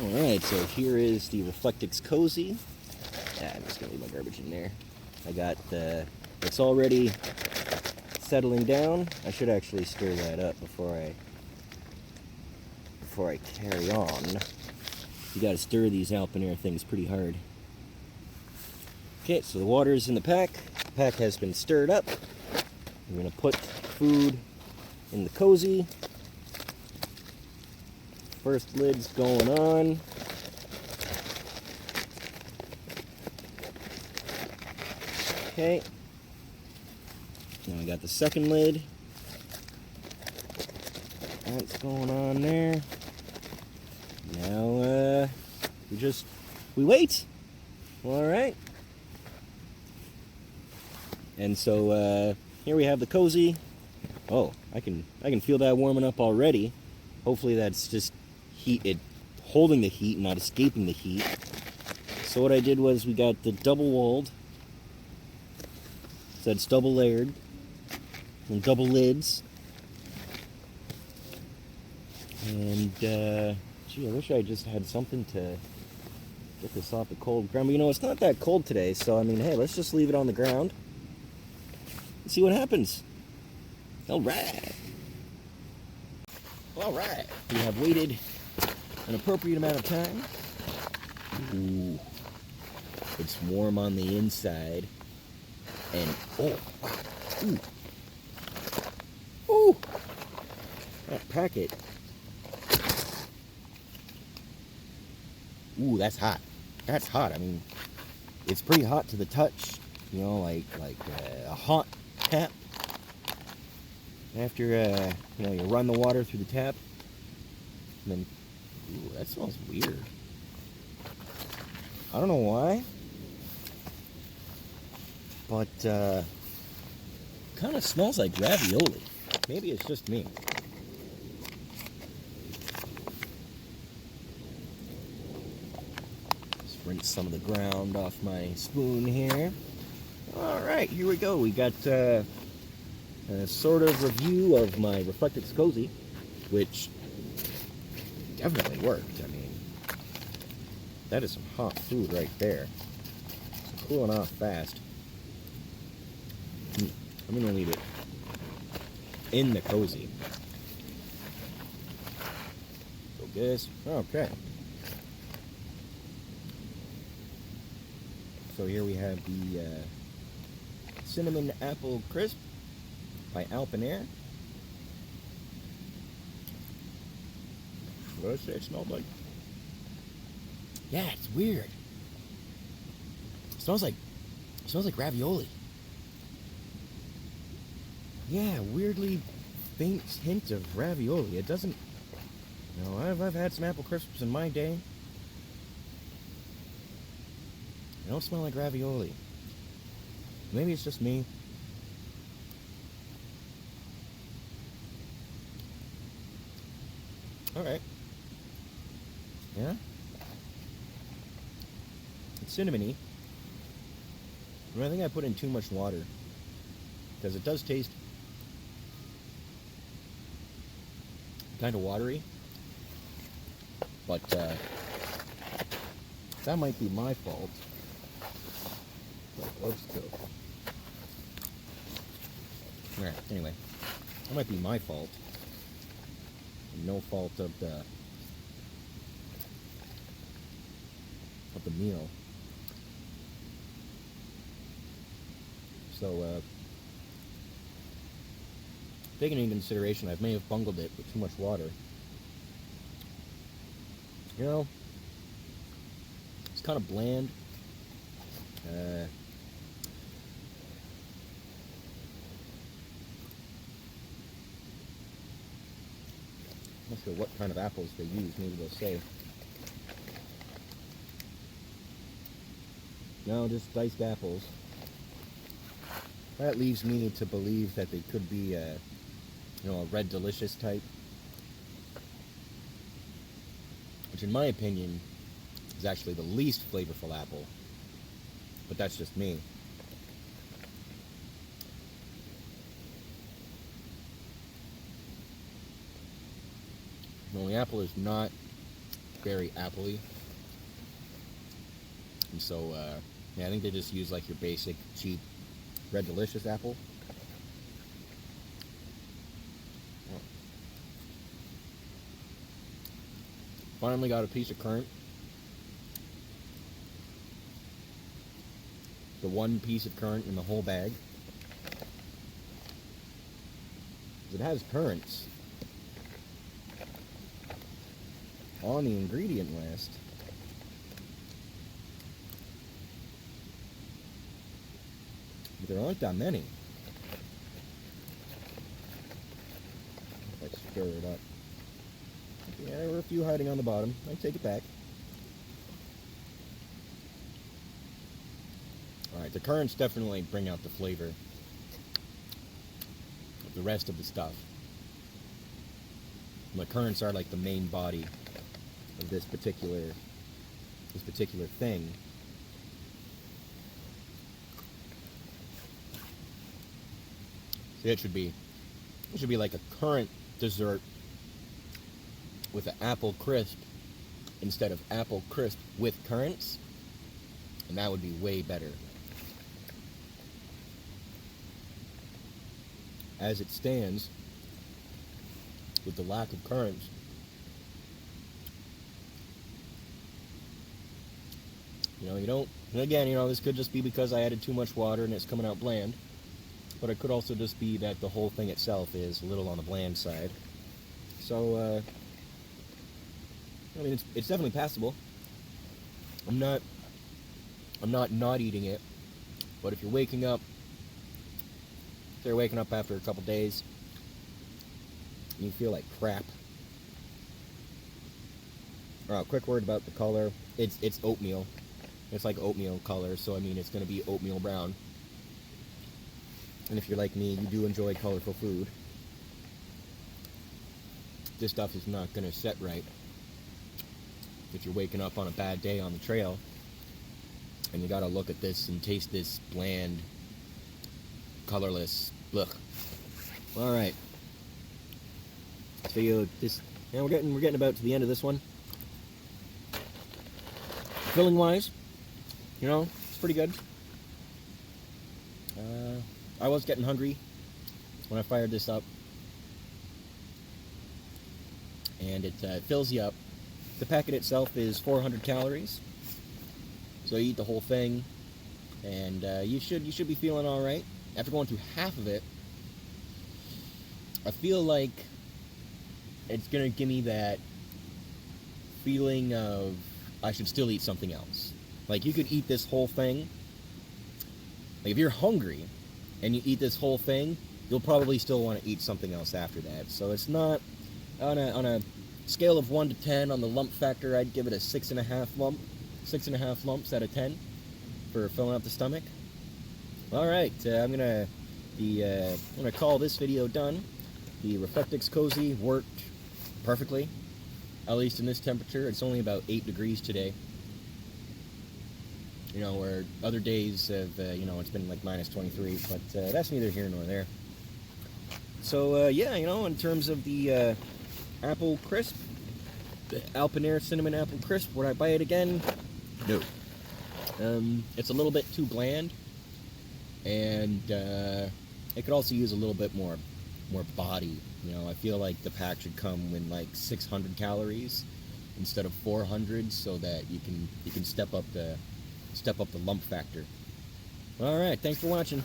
Alright, so here is the reflectix cozy. I'm just gonna leave my garbage in there. I got it's already settling down. I should actually stir that up before I carry on. You gotta stir these AlpineAire things pretty hard. Okay, so the water is in the pack. The pack has been stirred up. I'm gonna put food in the cozy. First lid's going on. Okay. Now I got the second lid. That's going on there. Now we wait. All right. And so here we have the cozy. Oh, I can feel that warming up already. Hopefully that's just it holding the heat, not escaping the heat. So what I did was we got the double walled. So it's double layered and double lids. And gee, I wish I just had something to get this off the cold ground. But you know, it's not that cold today, so I mean, hey, let's just leave it on the ground and see what happens. All right. All right. We have waited an appropriate amount of time. Ooh. It's warm on the inside. And, oh, wow. Ooh. Ooh. That packet. Ooh, that's hot. That's hot. I mean, it's pretty hot to the touch. You know, like a hot tap. After, you know, you run the water through the tap. And then, ooh, that smells weird. I don't know why. But, kind of smells like ravioli. Maybe it's just me. Just rinse some of the ground off my spoon here. Alright, here we go. We got, a sort of review of my reflectix cozy, which definitely worked. I mean, that is some hot food right there. It's cooling off fast. I'm gonna leave it in the cozy. Focus. Okay. So here we have the cinnamon apple crisp by AlpineAire. What did I say it smelled like? Yeah, it's weird. It smells like ravioli. Yeah, weirdly faint hint of ravioli. It doesn't. You know, I've had some apple crisps in my day. They don't smell like ravioli. Maybe it's just me. Alright. Yeah? It's cinnamony. And I think I put in too much water. Because it does taste kind of watery. But that might be my fault. Let's go. Alright, anyway. That might be my fault. No fault of the meal. So taking into consideration, I may have bungled it with too much water. You know, it's kind of bland. Not sure what kind of apples they use. Maybe they'll say. No, just diced apples. That leaves me to believe that they could be, you know, a red delicious type. Which, in my opinion, is actually the least flavorful apple. But that's just me. Well, the apple is not very apple-y. And so, yeah, I think they just use like your basic, cheap, Red Delicious apple. Finally got a piece of currant. The one piece of currant in the whole bag. It has currants on the ingredient list. But there aren't that many. Let's stir it up. Yeah, there were a few hiding on the bottom. I take it back. Alright, the currants definitely bring out the flavor of the rest of the stuff. And the currants are like the main body of this particular thing. So it should be like a currant dessert with an apple crisp instead of apple crisp with currants, and that would be way better. As it stands, with the lack of currants, you don't, and again, this could just be because I added too much water and it's coming out bland, but it could also just be that the whole thing itself is a little on the bland side. So, I mean, it's definitely passable. I'm not eating it, but if you're waking up after a couple days and you feel like crap. Quick word about the color. It's oatmeal. It's like oatmeal color, so I mean it's going to be oatmeal brown. And if you're like me, you do enjoy colorful food. This stuff is not going to set right if you're waking up on a bad day on the trail and you got to look at this and taste this bland, colorless. Look. All right. So we're getting about to the end of this one. Filling wise, it's pretty good. I was getting hungry when I fired this up, and it fills you up. The packet itself is 400 calories, so you eat the whole thing, and you should be feeling all right. After going through half of it, I feel like it's gonna give me that feeling of I should still eat something else. Like, you could eat this whole thing. Like, if you're hungry and you eat this whole thing, you'll probably still want to eat something else after that. So it's not on a scale of 1 to 10 on the lump factor. I'd give it a 6.5 lump, 6.5 lumps out of 10 for filling up the stomach. All right, I'm gonna call this video done. The reflectix cozy worked perfectly, at least in this temperature. It's only about 8 degrees today. Where other days have, it's been like minus 23, but that's neither here nor there. So, yeah, in terms of the apple crisp, the AlpineAire cinnamon apple crisp, would I buy it again? No. It's a little bit too bland, and it could also use a little bit more body. I feel like the pack should come with like 600 calories instead of 400, so that you can step up the lump factor. All right, thanks for watching.